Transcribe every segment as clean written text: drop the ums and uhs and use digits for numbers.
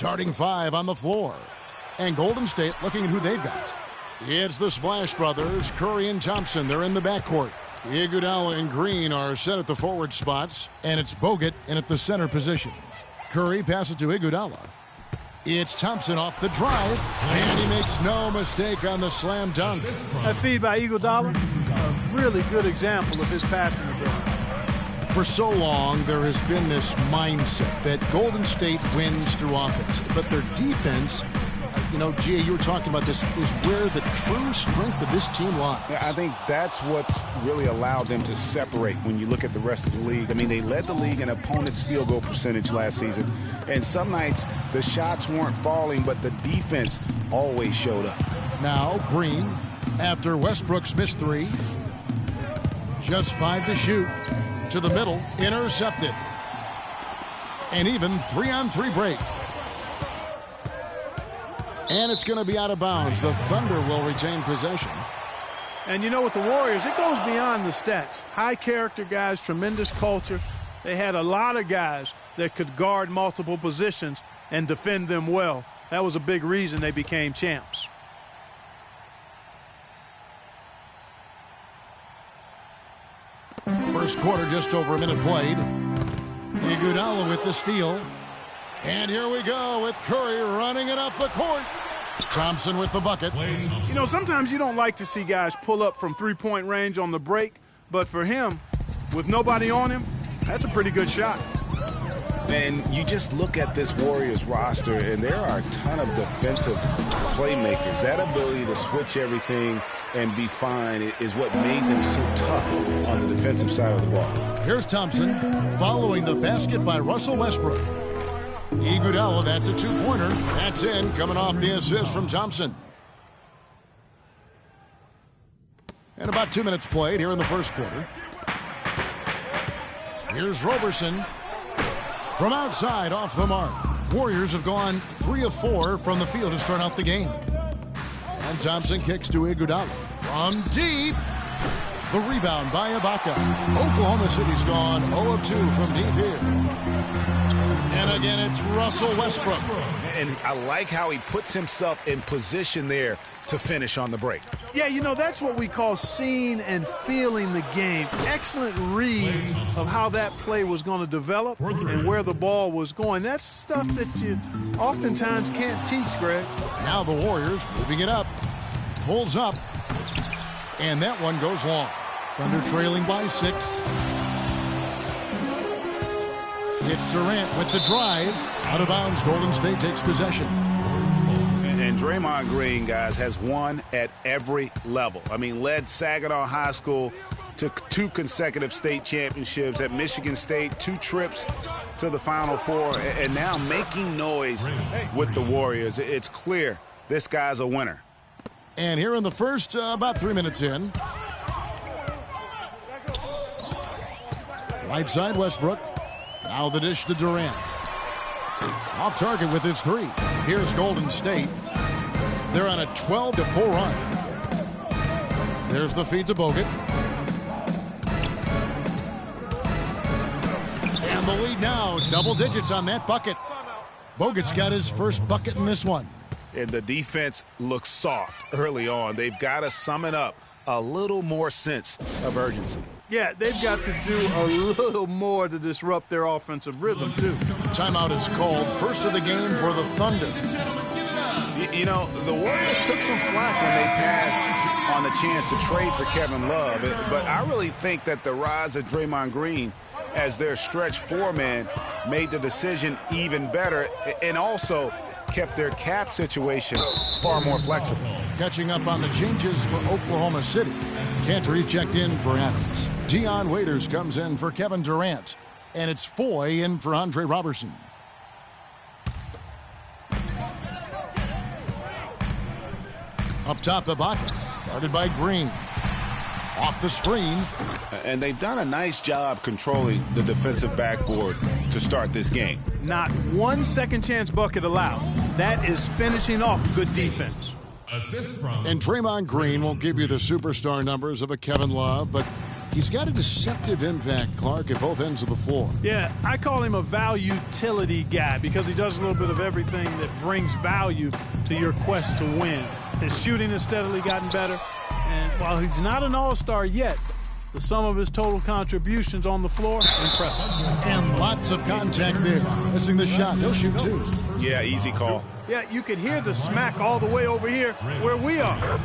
Starting five on the floor. And Golden State looking at who they've got. It's the Splash Brothers, Curry and Thompson. They're in the backcourt. Iguodala and Green are set at the forward spots, and it's Bogut in at the center position. Curry passes to Iguodala. It's Thompson off the drive, and he makes no mistake on the slam dunk. That feed by Iguodala, a really good example of his passing ability. For so long, there has been this mindset that Golden State wins through offense, but their defense, you know, Gia, you were talking about this, is where the true strength of this team lies. Yeah, I think that's what's really allowed them to separate when you look at the rest of the league. I mean, they led the league in opponents' field goal percentage last season, and some nights the shots weren't falling, but the defense always showed up. Now, Green, after Westbrook's missed three, just 5 to shoot. To the middle, intercepted. And even 3-on-3 break. And it's going to be out of bounds. The Thunder will retain possession. And you know, with the Warriors, it goes beyond the stats. High character guys, tremendous culture. They had a lot of guys that could guard multiple positions and defend them well. That was a big reason they became champs. First quarter, just over a minute played. Iguodala with the steal. And here we go with Curry running it up the court. Thompson with the bucket. You know, sometimes you don't like to see guys pull up from three-point range on the break, but for him, with nobody on him, that's a pretty good shot. And you just look at this Warriors roster, and there are a ton of defensive playmakers. That ability to switch everything and be fine is what made them so tough on the defensive side of the ball. Here's Thompson following the basket by Russell Westbrook. Iguodala, that's a two-pointer. That's in, coming off the assist from Thompson. And about 2 minutes played here in the first quarter. Here's Roberson from outside off the mark. Warriors have gone 3 of 4 from the field to start out the game. And Thompson kicks to Iguodala from deep. The rebound by Ibaka. Oklahoma City's gone 0 of 2 from deep here. And again, it's Russell Westbrook. And I like how he puts himself in position there to finish on the break. Yeah, you know, that's what we call seeing and feeling the game. Excellent read of how that play was going to develop and where the ball was going. That's stuff that you oftentimes can't teach, Greg. Now the Warriors moving it up. Pulls up. And that one goes long. Thunder trailing by 6. It's Durant with the drive. Out of bounds, Golden State takes possession. And Draymond Green, guys, has won at every level. I mean, led Saginaw High School to 2 consecutive state championships. At Michigan State, 2 trips to the Final Four. And now making noise with the Warriors. It's clear this guy's a winner. And here in the first, about 3 minutes in. Right side, Westbrook. Now the dish to Durant. Off target with his 3. Here's Golden State. They're on a 12-4 run. There's the feed to Bogut. And the lead now, double digits on that bucket. Bogut's got his first bucket in this one. And the defense looks soft early on. They've got to sum it up. A little more sense of urgency. Yeah, they've got to do a little more to disrupt their offensive rhythm, too. Timeout is called. First of the game for the Thunder. You know, the Warriors took some flack when they passed on the chance to trade for Kevin Love. But I really think that the rise of Draymond Green as their stretch 4-man made the decision even better and also kept their cap situation far more flexible. Catching up on the changes for Oklahoma City. Cantor checked in for Adams. Dion Waiters comes in for Kevin Durant. And it's Foy in for Andre Robertson. Up top, Ibaka. Guarded by Green. Off the screen. And they've done a nice job controlling the defensive backboard to start this game. Not one second chance bucket allowed. That is finishing off good defense. And Draymond Green won't give you the superstar numbers of a Kevin Love, but He's got a deceptive impact, Clark, at both ends of the floor. Yeah, I call him a value utility guy because he does a little bit of everything that brings value to your quest to win. His shooting has steadily gotten better, and while he's not an all-star yet, the sum of his total contributions on the floor, impressive. And lots of contact there. Missing the shot. He'll shoot two. Yeah, easy call. Yeah, you could hear the smack all the way over here where we are.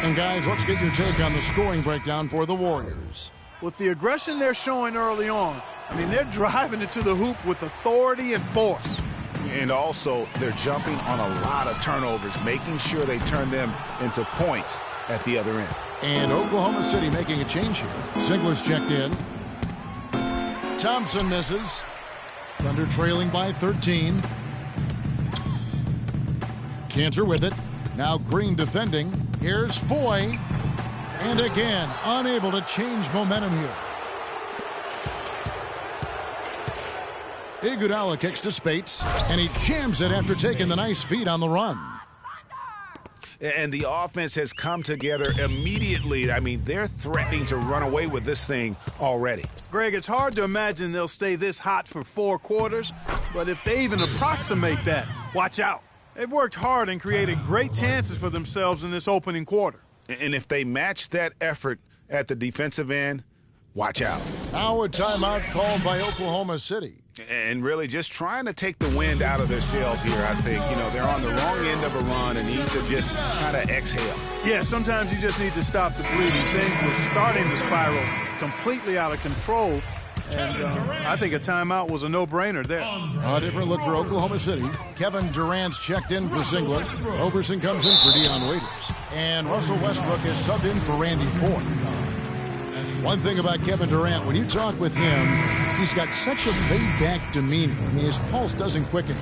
And guys, let's get your take on the scoring breakdown for the Warriors. With the aggression they're showing early on, I mean, they're driving it to the hoop with authority and force. And also, they're jumping on a lot of turnovers, making sure they turn them into points at the other end. And Oklahoma City making a change here. Ziegler's checked in. Thompson misses. Thunder trailing by 13. Cantor with it. Now Green defending. Here's Foy. And again, unable to change momentum here. Iguodala kicks to Spates, and he jams it after taking the nice feed on the run. And the offense has come together immediately. I mean, they're threatening to run away with this thing already. Greg, it's hard to imagine they'll stay this hot for 4 quarters, but if they even approximate that, watch out. They've worked hard and created great chances for themselves in this opening quarter. And if they match that effort at the defensive end, watch out. Now a timeout called by Oklahoma City. And really just trying to take the wind out of their sails here, I think. You know, they're on the wrong end of a run and need to just kind of exhale. Yeah, sometimes you just need to stop the bleeding. Things were starting to spiral completely out of control. And I think a timeout was a no-brainer there. A different look for Oklahoma City. Kevin Durant's checked in for Zingler. Roberson comes in for Dion Waiters. And Russell Westbrook is subbed in for Randy Ford. One thing about Kevin Durant, when you talk with him, he's got such a laid-back demeanor. I mean, his pulse doesn't quicken.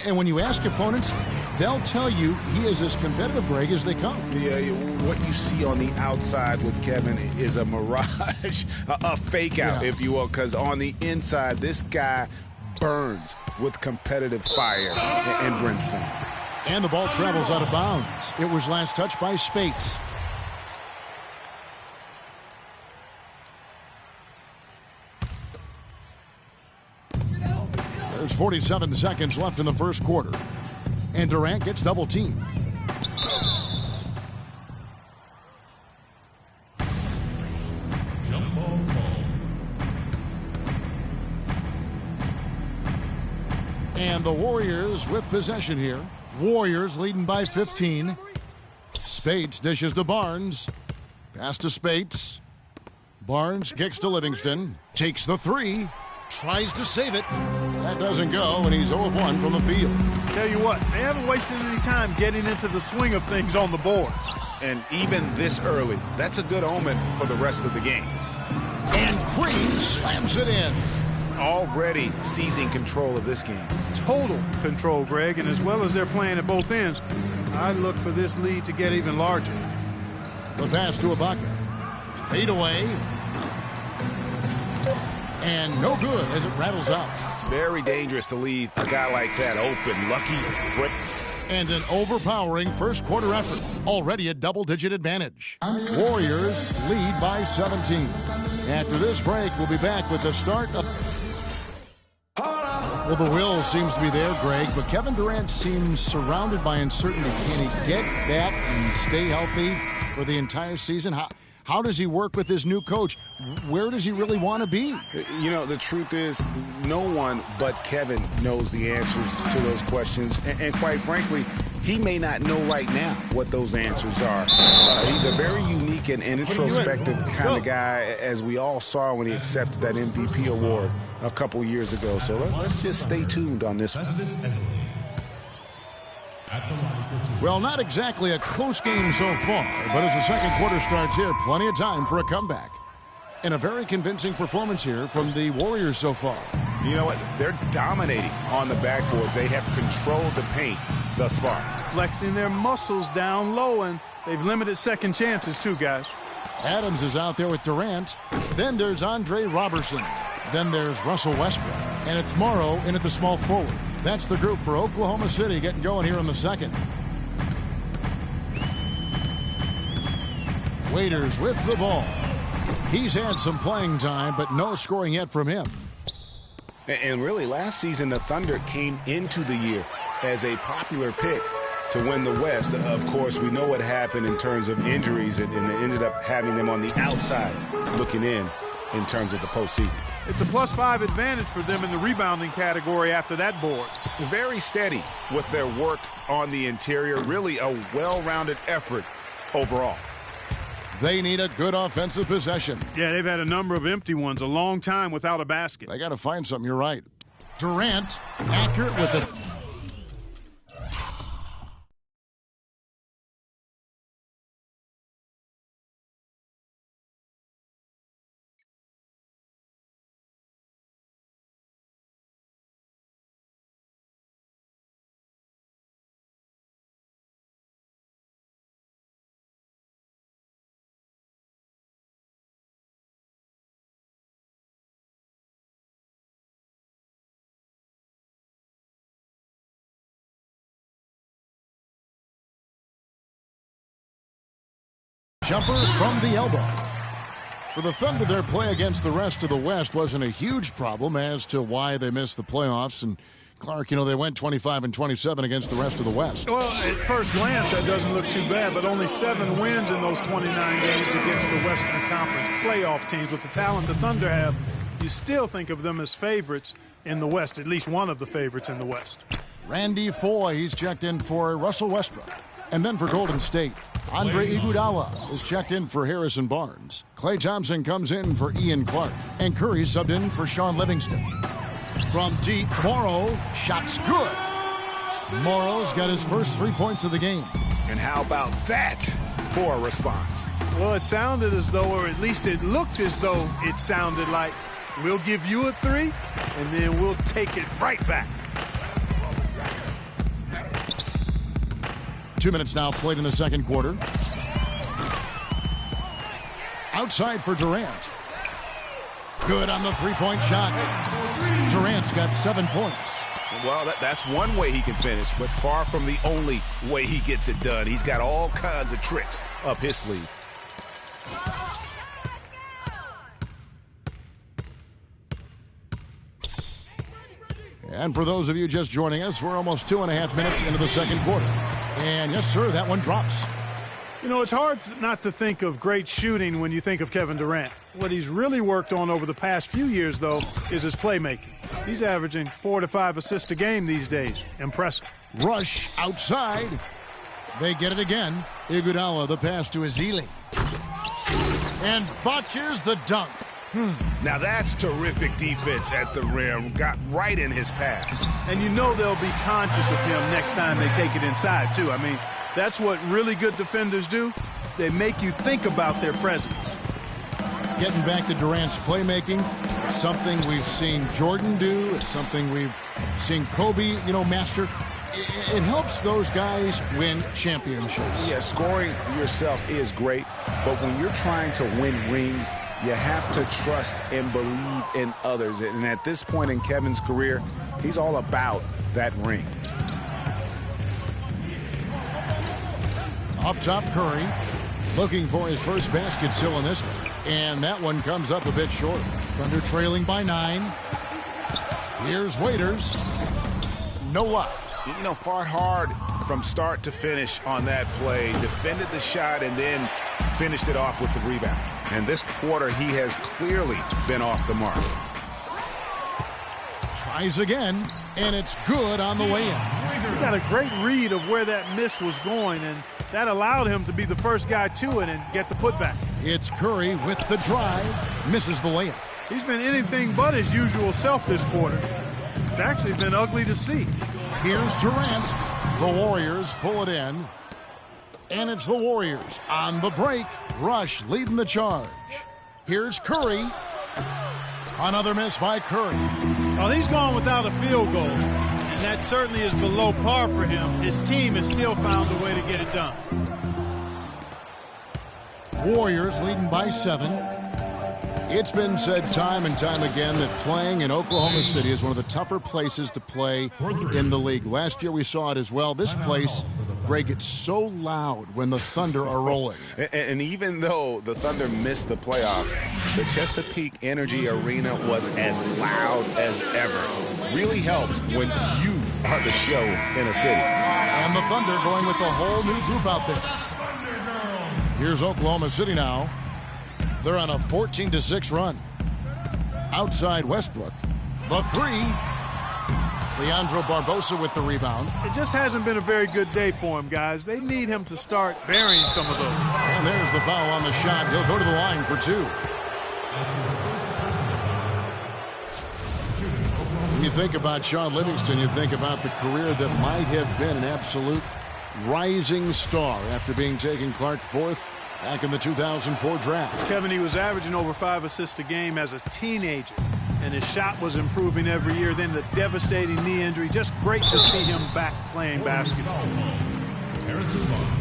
And when you ask opponents, they'll tell you he is as competitive, Greg, as they come. Yeah, what you see on the outside with Kevin is a mirage, a fake out, if you will, because on the inside, this guy burns with competitive fire and brimstone. And the ball travels out of bounds. It was last touched by Spates. There's 47 seconds left in the first quarter. And Durant gets double teamed. And the Warriors with possession here. Warriors leading by 15. Spates dishes to Barnes. Pass to Spates. Barnes kicks to Livingston. Takes the three. Tries to save it. That doesn't go, and he's 0 of 1 from the field. Tell you what, they haven't wasted any time getting into the swing of things on the boards. And even this early, that's a good omen for the rest of the game. And Green slams it in. Already seizing control of this game. Total control, Greg, and as well as they're playing at both ends, I look for this lead to get even larger. The pass to Ibaka. Fade away. And no good as it rattles out. Very dangerous to leave a guy like that open. Lucky break. And an overpowering first quarter effort. Already a double-digit advantage. Warriors lead by 17. After this break, we'll be back with the start of... Well, the will seems to be there, Greg, but Kevin Durant seems surrounded by uncertainty. Can he get that and stay healthy for the entire season? How does he work with his new coach? Where does he really want to be? You know, the truth is, no one but Kevin knows the answers to those questions. And quite frankly, he may not know right now what those answers are. He's a very unique and introspective kind of guy, as we all saw when he accepted that MVP award a couple years ago. So let's just stay tuned on this one. Well, not exactly a close game so far, but as the second quarter starts here, plenty of time for a comeback. And a very convincing performance here from the Warriors so far. You know what? They're dominating on the backboards. They have controlled the paint thus far. Flexing their muscles down low, and they've limited second chances too, guys. Adams is out there with Durant. Then there's Andre Robertson. Then there's Russell Westbrook. And it's Morrow in at the small forward. That's the group for Oklahoma City getting going here in the second. Waiters with the ball. He's had some playing time, but no scoring yet from him. And really, last season, the Thunder came into the year as a popular pick to win the West. Of course, we know what happened in terms of injuries, and they ended up having them on the outside looking in terms of the postseason. It's a +5 advantage for them in the rebounding category after that board. Very steady with their work on the interior. Really a well-rounded effort overall. They need a good offensive possession. Yeah, they've had a number of empty ones, a long time without a basket. They got to find something. You're right. Durant, accurate with it. Jumper from the elbow. For the Thunder, their play against the rest of the West wasn't a huge problem as to why they missed the playoffs. And Clark, you know, they went 25-27 against the rest of the West. Well, at first glance, that doesn't look too bad, but only 7 wins in those 29 games against the Western Conference playoff teams. With the talent the Thunder have, you still think of them as favorites in the West, at least one of the favorites in the West. Randy Foye, he's checked in for Russell Westbrook. And then for Golden State, Andre Iguodala is checked in for Harrison Barnes. Klay Thompson comes in for Ian Clark. And Curry subbed in for Sean Livingston. From deep, Morrow, shot's good. Morrow's got his first 3 points of the game. And how about that for a response? Well, it sounded as though, or at least it looked as though it sounded like, we'll give you a 3, and then we'll take it right back. 2 minutes now played in the second quarter. Outside for Durant. Good on the three-point shot. Durant's got 7 points. Well, that's one way he can finish, but far from the only way he gets it done. He's got all kinds of tricks up his sleeve. And for those of you just joining us, we're almost 2.5 minutes into the second quarter. And yes, sir, that one drops. You know, it's hard not to think of great shooting when you think of Kevin Durant. What he's really worked on over the past few years, though, is his playmaking. He's averaging 4 to 5 assists a game these days. Impressive. Rush outside. They get it again. Iguodala, the pass to Ezeli. And botches the dunk. Now that's terrific defense at the rim. Got right in his path. And you know they'll be conscious of him next time they take it inside, too. I mean, that's what really good defenders do. They make you think about their presence. Getting back to Durant's playmaking, it's something we've seen Jordan do. It's something we've seen Kobe, master. It helps those guys win championships. Yeah, scoring yourself is great, but when you're trying to win rings, you have to trust and believe in others. And at this point in Kevin's career, he's all about that ring. Up top, Curry looking for his first basket still in this one. And that one comes up a bit short. Thunder trailing by 9. Here's Waiters. No luck. Fought hard from start to finish on that play. Defended the shot and then finished it off with the rebound. And this quarter, he has clearly been off the mark. Tries again, and it's good on the way in. He got a great read of where that miss was going, and that allowed him to be the first guy to it and get the putback. It's Curry with the drive, misses the layup. He's been anything but his usual self this quarter. It's actually been ugly to see. Here's Durant. The Warriors pull it in. And it's the Warriors on the break. Rush leading the charge. Here's Curry. Another miss by Curry. Well, he's gone without a field goal, and that certainly is below par for him. His team has still found a way to get it done. Warriors leading by 7. It's been said time and time again that playing in Oklahoma City is one of the tougher places to play in the league. Last year we saw it as well. This place Greg, it's so loud when the Thunder are rolling. And even though the Thunder missed the playoffs, the Chesapeake Energy Arena was as loud as ever. Really helps when you are the show in a city. And the Thunder going with a whole new group out there. Here's Oklahoma City now. They're on a 14-6 run. Outside Westbrook. The three. Leandro Barbosa with the rebound. It just hasn't been a very good day for him, guys. They need him to start burying some of those. And there's the foul on the shot. He'll go to the line for two. When you think about Shaun Livingston, you think about the career that might have been an absolute rising star after being taken Clark fourth back in the 2004 draft. Kevin, he was averaging over 5 assists a game as a teenager, and his shot was improving every year. Then the devastating knee injury. Just great to see him back playing basketball.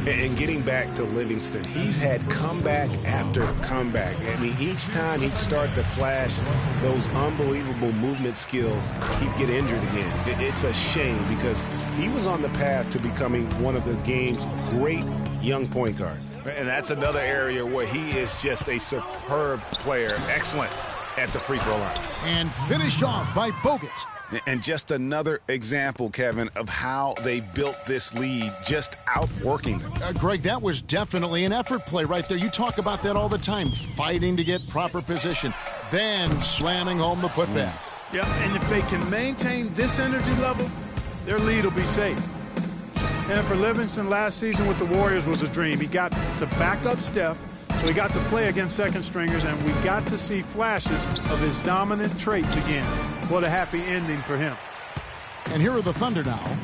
And getting back to Livingston, he's had comeback after comeback. I mean, each time he'd start to flash those unbelievable movement skills, he'd get injured again. It's a shame because he was on the path to becoming one of the game's great young point guards. And that's another area where he is just a superb player. Excellent at the free throw line. And finished off by Bogut. And just another example, Kevin, of how they built this lead, just outworking them. Greg, that was definitely an effort play right there. You talk about that all the time, fighting to get proper position, then slamming home the putback. Yeah, and if they can maintain this energy level, their lead will be safe. And for Livingston, last season with the Warriors was a dream. He got to back up Steph, so he got to play against second stringers, and we got to see flashes of his dominant traits again. What a happy ending for him. And here are the Thunder now.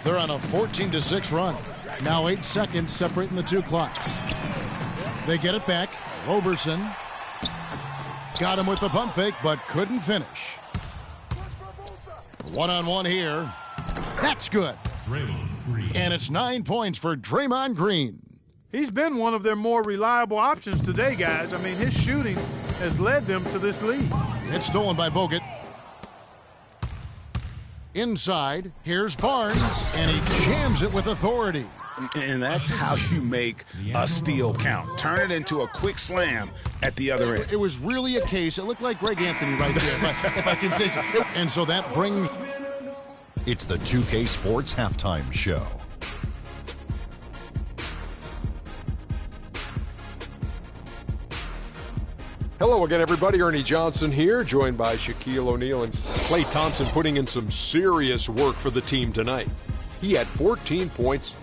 They're on a 14-6 run. Now 8 seconds separating the two clocks. They get it back. Roberson got him with the pump fake, but couldn't finish. One-on-one here. That's good. And it's 9 points for Draymond Green. He's been one of their more reliable options today, guys. I mean, his shooting has led them to this lead. It's stolen by Bogut. Inside, here's Barnes, and he jams it with authority. And that's how you make a steal count. Turn it into a quick slam at the other end. It was really a case. It looked like Greg Anthony right there, if I can say so. And so that brings... It's the 2K Sports Halftime Show. Hello again, everybody. Ernie Johnson here, joined by Shaquille O'Neal and Klay Thompson, putting in some serious work for the team tonight. He had 14 points.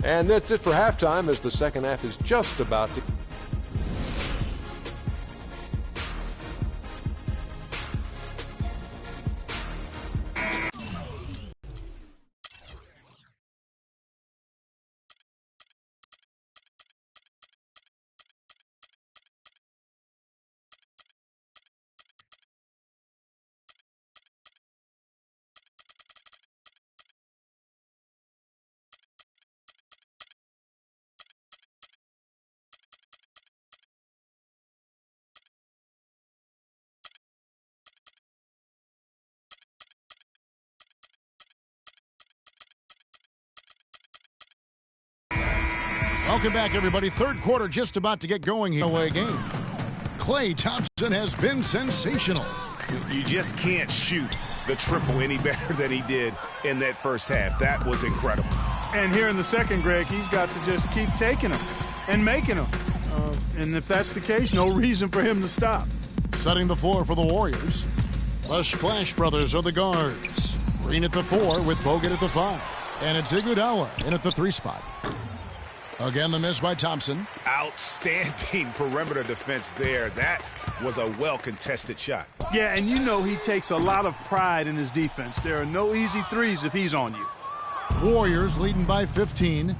And that's it for halftime, as the second half is just about to... Welcome back, everybody. Third quarter just about to get going here. Away game. Klay Thompson has been sensational. You just can't shoot the triple any better than he did in that first half. That was incredible. And here in the second, Greg, he's got to just keep taking them and making them. And if that's the case, no reason for him to stop. Setting the floor for the Warriors. The Splash Brothers are the guards. Green at the 4 with Bogut at the 5. And it's Iguodala in at the 3 spot. Again, the miss by Thompson. Outstanding perimeter defense there. That was a well-contested shot. Yeah, and you know he takes a lot of pride in his defense. There are no easy threes if he's on you. Warriors leading by 15. And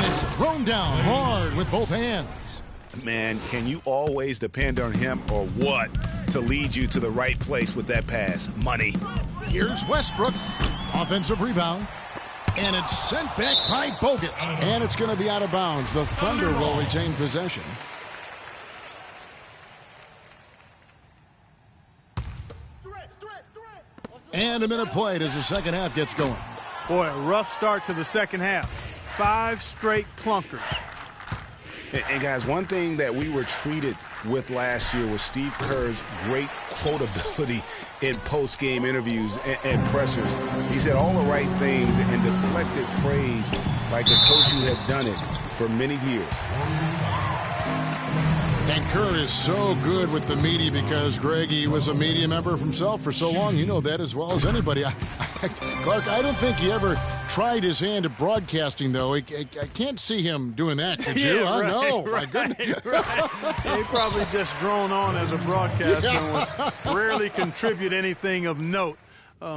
it's thrown down hard with both hands. Man, can you always depend on him or what to lead you to the right place with that pass? Money. Here's Westbrook. Offensive rebound. And it's sent back by Bogut. And it's going to be out of bounds. The Thunder will retain possession. And a minute played as the second half gets going. Boy, a rough start to the second half. 5 straight clunkers. And guys, one thing that we were treated with last year was Steve Kerr's great quotability in post-game interviews and pressers. He said all the right things and deflected praise like a coach who had done it for many years. And Kerr is so good with the media because, Greg, he was a media member himself for so long. You know that as well as anybody. Clark, I don't think he ever tried his hand at broadcasting, though. I can't see him doing that, could you? Yeah, right, No, right, my goodness. Right. Yeah, he probably just drone on as a broadcaster and would rarely contribute anything of note.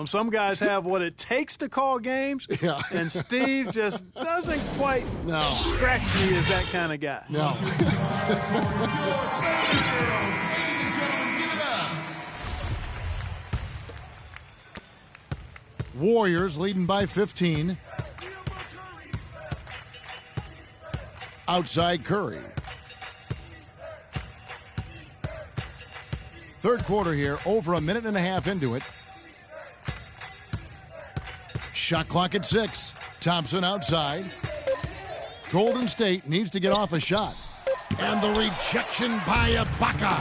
Some guys have what it takes to call games, and Steve just doesn't quite scratch me as that kind of guy. No. Warriors leading by 15. Outside Curry. Third quarter here, over a minute and a half into it. Shot clock at 6. Thompson outside. Golden State needs to get off a shot. And the rejection by Ibaka.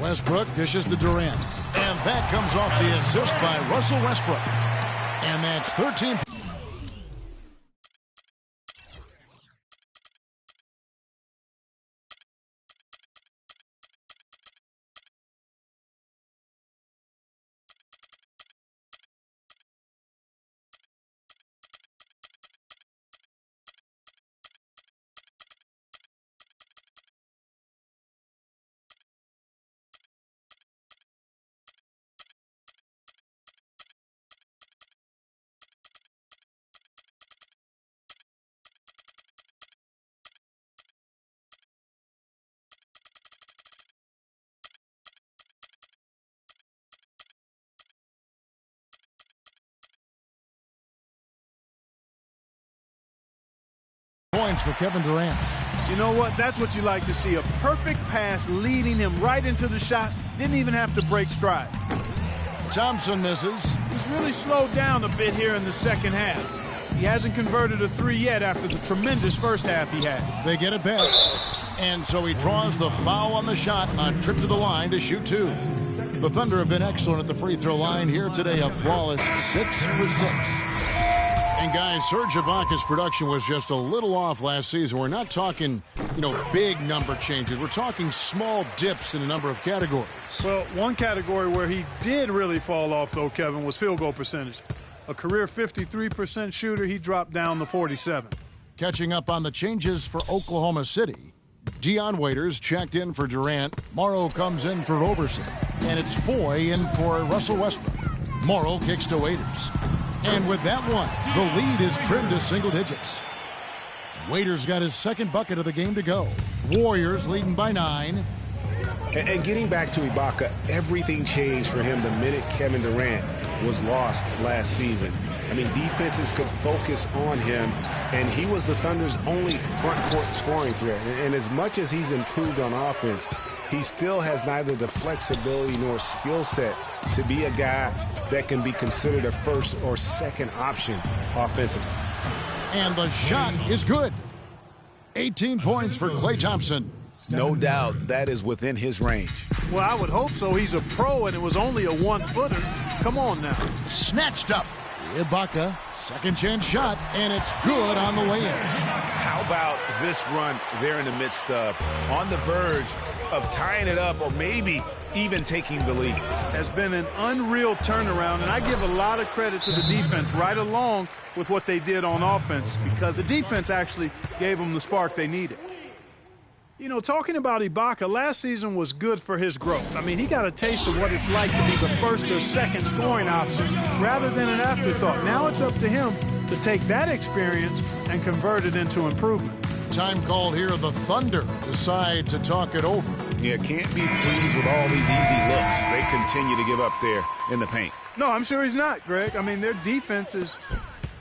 Westbrook dishes to Durant. And that comes off the assist by Russell Westbrook. And that's 13. Points for Kevin Durant. You know what? That's what you like to see. A perfect pass leading him right into the shot. Didn't even have to break stride. Thompson misses. He's really slowed down a bit here in the second half. He hasn't converted a 3 yet after the tremendous first half he had. They get it back. And so he draws the foul on the shot on trip to the line to shoot 2. The Thunder have been excellent at the free throw line here today. A flawless 6 for 6. And guys, Serge Ibaka's production was just a little off last season. We're not talking, big number changes. We're talking small dips in a number of categories. Well, one category where he did really fall off, though, Kevin, was field goal percentage. A career 53% shooter, he dropped down to 47. Catching up on the changes for Oklahoma City. Dion Waiters checked in for Durant. Morrow comes in for Roberson. And it's Foy in for Russell Westbrook. Morrow kicks to Waiters. And with that one, the lead is trimmed to single digits. Waiters got his second bucket of the game to go. Warriors leading by 9. And getting back to Ibaka, everything changed for him the minute Kevin Durant was lost last season. I mean, defenses could focus on him, and he was the Thunder's only front court scoring threat. And as much as he's improved on offense, he still has neither the flexibility nor skill set to be a guy that can be considered a first or second option offensively. And the shot is good. 18 points for Klay Thompson. No doubt that is within his range. Well, I would hope so. He's a pro, and it was only a 1-footer. Come on now. Snatched up. Ibaka, second chance shot, and it's good on the way in. How about this run there in the midst of, on the verge of tying it up or maybe even taking the lead? Has been an unreal turnaround, and I give a lot of credit to the defense right along with what they did on offense, because the defense actually gave them the spark they needed. Talking about Ibaka, last season was good for his growth. I mean, he got a taste of what it's like to be the first or second scoring option rather than an afterthought. Now it's up to him to take that experience and convert it into improvement. Time called here. The Thunder decide to talk it over. Yeah, can't be pleased with all these easy looks they continue to give up there in the paint. No, I'm sure he's not, Greg. I mean, their defense is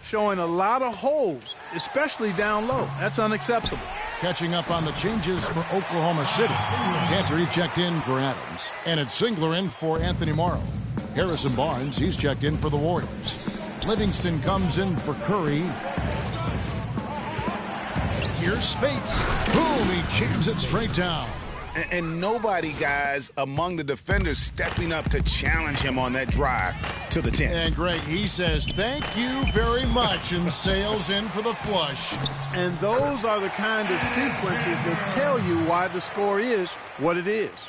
showing a lot of holes, especially down low. That's unacceptable. Catching up on the changes for Oklahoma City. Cantor checked in for Adams. And it's Singler in for Anthony Morrow. Harrison Barnes, he's checked in for the Warriors. Livingston comes in for Curry. Here's Spates. Boom, he jams it straight down. And nobody, guys, among the defenders stepping up to challenge him on that drive to the 10. And Greg, he says, thank you very much, and sails in for the flush. And those are the kind of sequences that tell you why the score is what it is.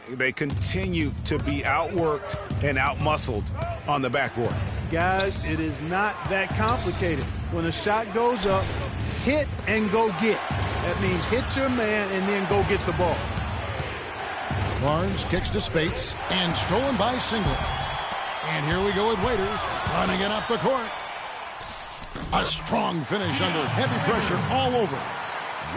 They continue to be outworked and outmuscled on the backboard. Guys, it is not that complicated. When a shot goes up, hit and go get. That means hit your man and then go get the ball. Barnes kicks to Spates and stolen by Singlet. And here we go with Waiters running it up the court. A strong finish under heavy pressure all over.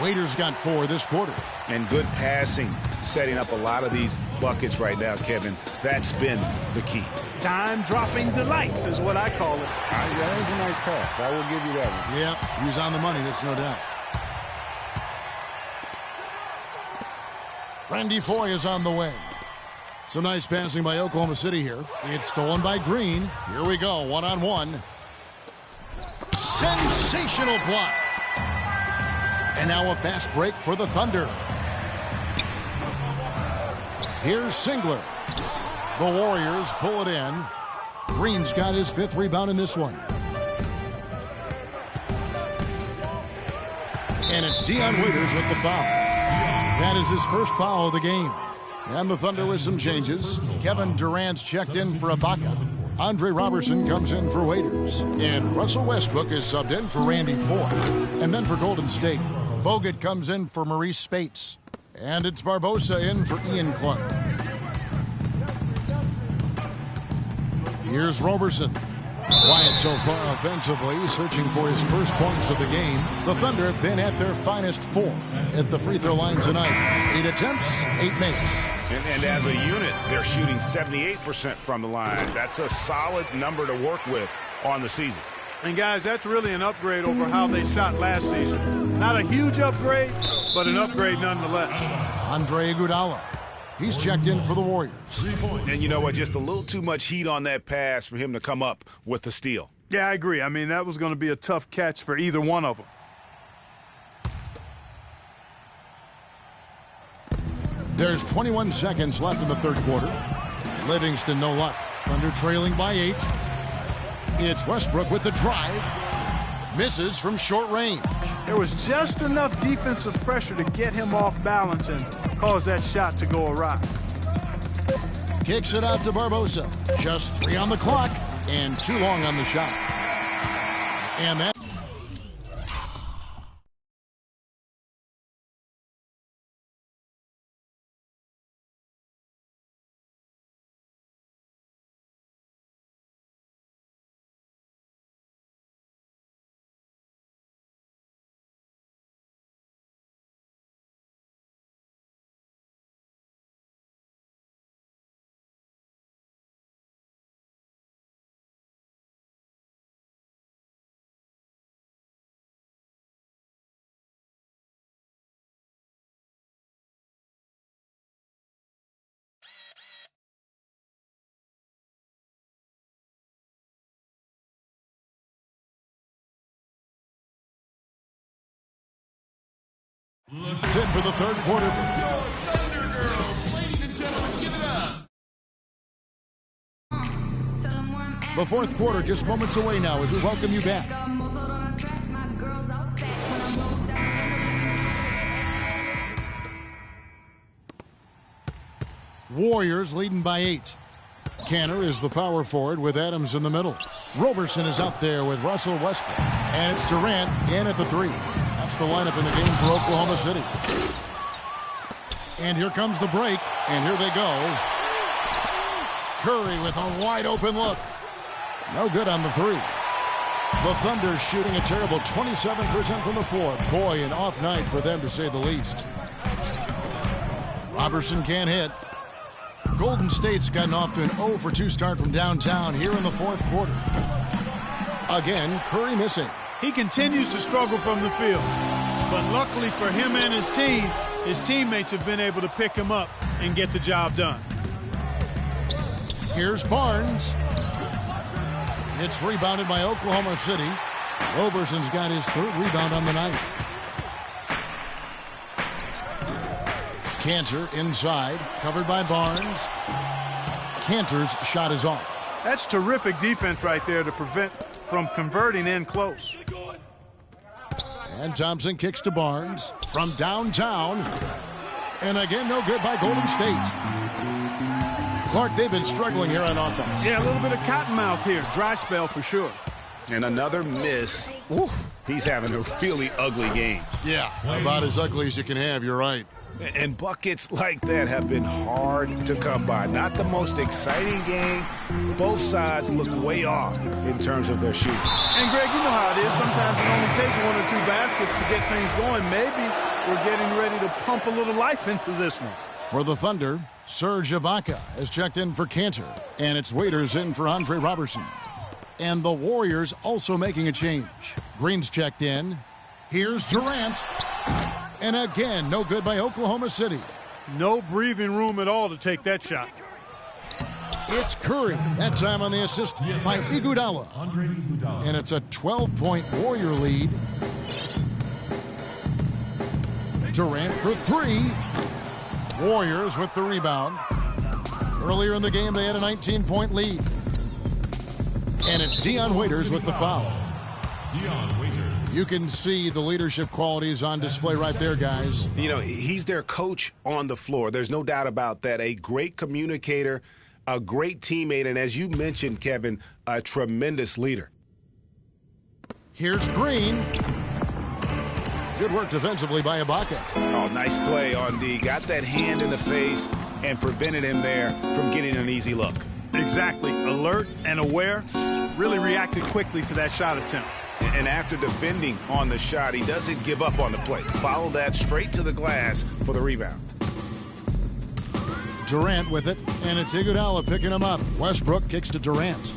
Waiters got 4 this quarter. And good passing, setting up a lot of these buckets right now, Kevin. That's been the key. Time-dropping delights is what I call it. That is a nice pass. I will give you that one. Yeah, he was on the money, that's no doubt. Randy Foye is on the wing. Some nice passing by Oklahoma City here. It's stolen by Green. Here we go, one-on-one. Sensational block. And now a fast break for the Thunder. Here's Singler. The Warriors pull it in. Green's got his 5th rebound in this one. And it's Dion Waiters with the foul. That is his first foul of the game. And the Thunder with some changes. Kevin Durant's checked in for Ibaka. Andre Robertson comes in for Waiters. And Russell Westbrook is subbed in for Randy Foye. And then for Golden State, Bogut comes in for Maurice Spates. And it's Barbosa in for Ian Clark. Here's Roberson. Quiet so far offensively, searching for his first points of the game. The Thunder have been at their finest 4 at the free throw line tonight. 8 attempts, 8 makes. And as a unit, they're shooting 78% from the line. That's a solid number to work with on the season. And, guys, that's really an upgrade over how they shot last season. Not a huge upgrade, but an upgrade nonetheless. Andre Iguodala. He's checked in for the Warriors. And you know what? Just a little too much heat on that pass for him to come up with the steal. Yeah, I agree. I mean, that was going to be a tough catch for either one of them. There's 21 seconds left in the third quarter. Livingston, no luck. Thunder trailing by 8. It's Westbrook with the drive. Misses from short range. There was just enough defensive pressure to get him off balance and cause that shot to go awry. Kicks it out to Barbosa. Just 3 on the clock and too long on the shot. And that. It's in for the third quarter. The fourth quarter just moments away now as we welcome you back. Warriors leading by 8. Canner is the power forward with Adams in the middle. Roberson is out there with Russell Westbrook. And it's Durant in at the 3. That's the lineup in the game for Oklahoma City. And here comes the break, and here they go. Curry with a wide open look. No good on the 3. The Thunder shooting a terrible 27% from the floor. Boy, an off night for them to say the least. Robertson can't hit. Golden State's gotten off to an 0 for 2 start from downtown here in the fourth quarter. Again, Curry missing. He continues to struggle from the field. But luckily for him and his team, his teammates have been able to pick him up and get the job done. Here's Barnes. It's rebounded by Oklahoma City. Roberson's got his 3rd rebound on the night. Cantor inside, covered by Barnes. Cantor's shot is off. That's terrific defense right there to prevent from converting in close. And Thompson kicks to Barnes from downtown. And again, no good by Golden State. Clark, they've been struggling here on offense. Yeah, a little bit of cottonmouth here. Dry spell for sure. And another miss. Oof. He's having a really ugly game. Yeah, about as ugly as you can have, you're right. And buckets like that have been hard to come by. Not the most exciting game. Both sides look way off in terms of their shooting. And, Greg, you know how it is. Sometimes it only takes 1 or 2 baskets to get things going. Maybe we're getting ready to pump a little life into this one. For the Thunder, Serge Ibaka has checked in for Cantor. And it's Waiters in for Andre Robertson. And the Warriors also making a change. Green's checked in. Here's Durant. And again, no good by Oklahoma City. No breathing room at all to take that shot. It's Curry. That time on the assist by Iguodala. And it's a 12-point Warrior lead. Durant for 3. Warriors with the rebound. Earlier in the game, they had a 19-point lead. And it's Dion Waiters with the foul. Dion Waiters. You can see the leadership qualities on display right there, guys. You know, he's their coach on the floor. There's no doubt about that. A great communicator, a great teammate, and as you mentioned, Kevin, a tremendous leader. Here's Green. Good work defensively by Ibaka. Oh, nice play on D. Got that hand in the face and prevented him there from getting an easy look. Exactly. Alert and aware. Really reacted quickly to that shot attempt. And after defending on the shot, he doesn't give up on the play. Follow that straight to the glass for the rebound. Durant with it, and it's Iguodala picking him up. Westbrook kicks to Durant.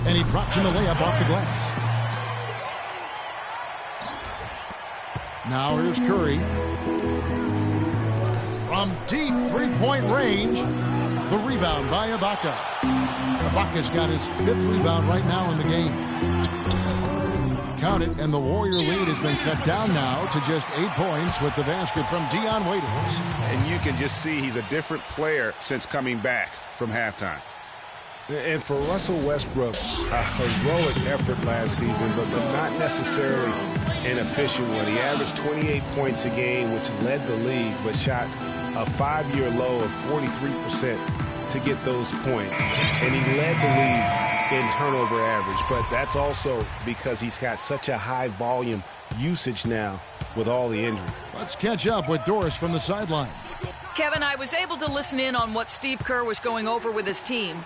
And he drops in the layup off the glass. Now here's Curry. From deep three-point range, the rebound by Ibaka. Ibaka's got his 5th rebound right now in the game. Count it, and the Warrior lead has been cut down now to just 8 points with the basket from Dion Waiters. And you can just see he's a different player since coming back from halftime. And for Russell Westbrook, a heroic effort last season, but not necessarily an efficient one. He averaged 28 points a game, which led the league, but shot a 5-year low of 43% to get those points. And he led the league in turnover average, but that's also because he's got such a high volume usage now with all the injuries. Let's catch up with Doris from the sideline. Kevin, I was able to listen in on what Steve Kerr was going over with his team.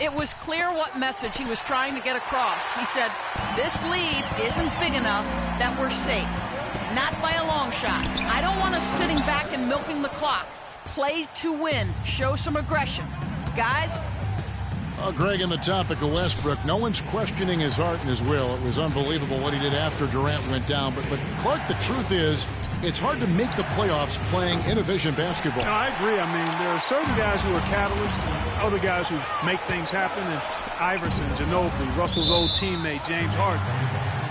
It was clear what message he was trying to get across. He said, this lead isn't big enough that we're safe. Not by a long shot. I don't want us sitting back and milking the clock. Play to win. Show some aggression. Guys? Well, Greg, in the topic of Westbrook, no one's questioning his heart and his will. It was unbelievable what he did after Durant went down. But Clark, the truth is, it's hard to make the playoffs playing inefficient basketball. No, I agree. I mean, there are certain guys who are catalysts and other guys who make things happen. And Iverson, Ginobili, Russell's old teammate, James Harden.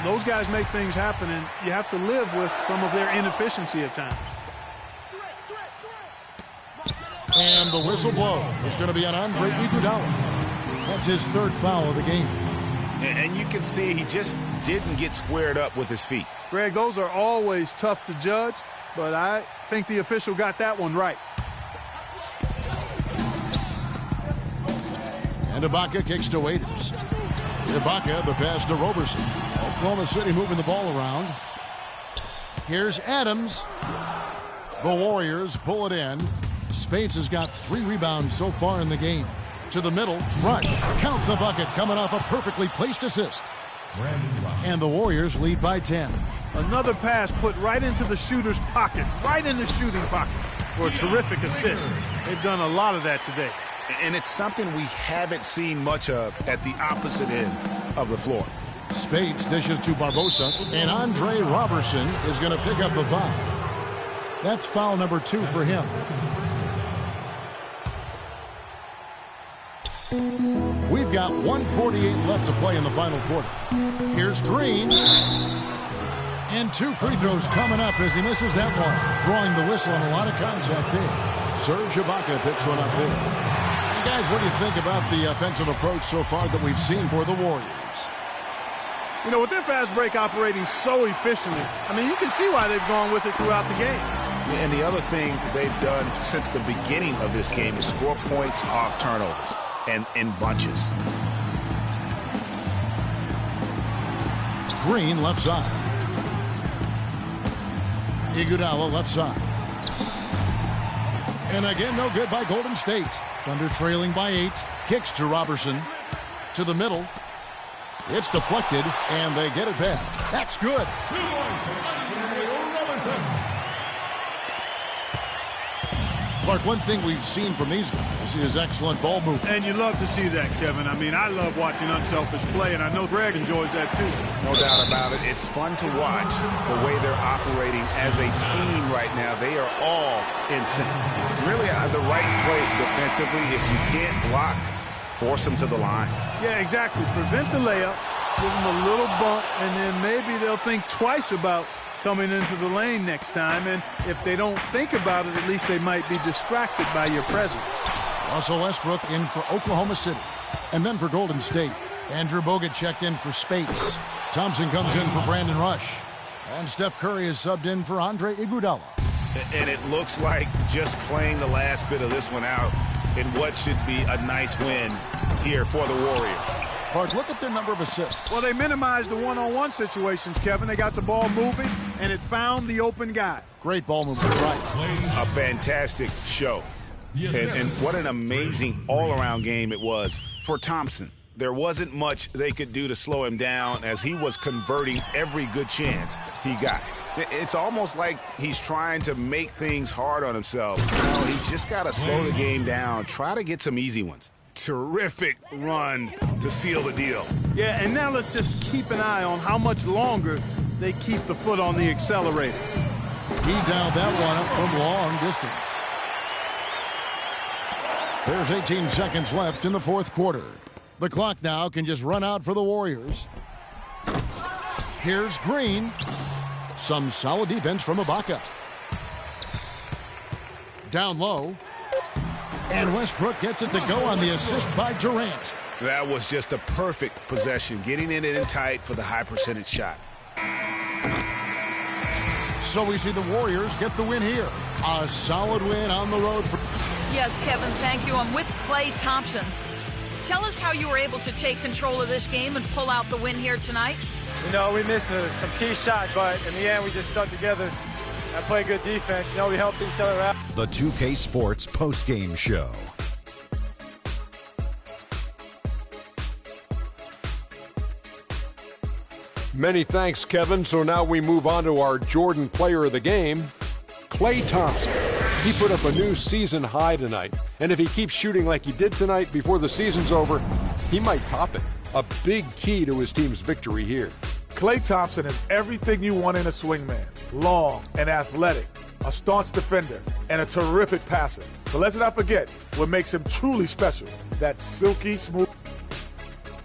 Those guys make things happen, and you have to live with some of their inefficiency at times. And the whistle blow is going to be on Andre Iguodala. That's his 3rd foul of the game. And you can see he just didn't get squared up with his feet. Greg, those are always tough to judge, but I think the official got that one right. And Ibaka kicks to Waiters. Ibaka, the pass to Roberson. Oklahoma City moving the ball around. Here's Adams. The Warriors pull it in. Speights has got 3 rebounds so far in the game. To the middle, Rush. Count the bucket coming off a perfectly placed assist. And the Warriors lead by 10. Another pass put right into the shooter's pocket, right in the shooting pocket for a terrific assist. They've done a lot of that today. And it's something we haven't seen much of at the opposite end of the floor. Speights dishes to Barbosa, and Andre Robertson is going to pick up the foul. That's foul number 2 for him. We've got 1:48 left to play in the final quarter. Here's Green. And 2 free throws coming up as he misses that one. Drawing the whistle on a lot of contact there. Serge Ibaka picks one up there. And guys, what do you think about the offensive approach so far that we've seen for the Warriors? You know, with their fast break operating so efficiently, I mean, you can see why they've gone with it throughout the game. And the other thing they've done since the beginning of this game is score points off turnovers and in bunches. Green left side. Iguodala left side. And again, no good by Golden State. Thunder trailing by 8. Kicks to Robertson. To the middle. It's deflected, and they get it back. That's good. 2 points for Robinson. Clark, one thing we've seen from these guys is excellent ball movement. And you love to see that, Kevin. I mean, I love watching unselfish play, and I know Greg enjoys that too. No doubt about it. It's fun to watch the way they're operating as a team right now. They are all in sync. It's really the right play defensively. If you can't block, force them to the line. Yeah, exactly. Prevent the layup, give them a little bump, and then maybe they'll think twice about coming into the lane next time. And if they don't think about it, at least they might be distracted by your presence. Russell Westbrook in for Oklahoma City. And then for Golden State, Andrew Bogut checked in for Spates. Thompson comes in for Brandon Rush. And Steph Curry is subbed in for Andre Iguodala. And it looks like just playing the last bit of this one out in what should be a nice win here for the Warriors. Clark, look at their number of assists. Well, they minimized the one-on-one situations, Kevin. They got the ball moving, and it found the open guy. Great ball movement, right. A fantastic show. And what an amazing all-around game it was for Thompson. There wasn't much they could do to slow him down as he was converting every good chance he got. It's almost like he's trying to make things hard on himself. You know, he's just got to slow the game down, try to get some easy ones. Terrific run to seal the deal. Yeah, and now let's just keep an eye on how much longer they keep the foot on the accelerator. He dialed that one up from long distance. There's 18 seconds left in the fourth quarter. The clock now can just run out for the Warriors. Here's Green. Some solid defense from Ibaka. Down low. And Westbrook gets it to go on the assist by Durant. That was just a perfect possession, getting it in tight for the high percentage shot. So we see the Warriors get the win here. A solid win on the road. Yes, Kevin, thank you. I'm with Klay Thompson. Tell us how you were able to take control of this game and pull out the win here tonight. You know, we missed some key shots, but in the end, we just stuck together and played good defense. You know, we helped each other out. The 2K Sports postgame show. Many thanks, Kevin. So now we move on to our Jordan player of the game, Klay Thompson. He put up a new season high tonight. And if he keeps shooting like he did tonight before the season's over, he might top it. A big key to his team's victory here. Klay Thompson is everything you want in a swingman. Long and athletic, a staunch defender, and a terrific passer. But let's not forget what makes him truly special, that silky smooth.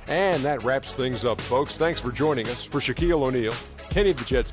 And that wraps things up, folks. Thanks for joining us. For Shaquille O'Neal, Kenny the Jet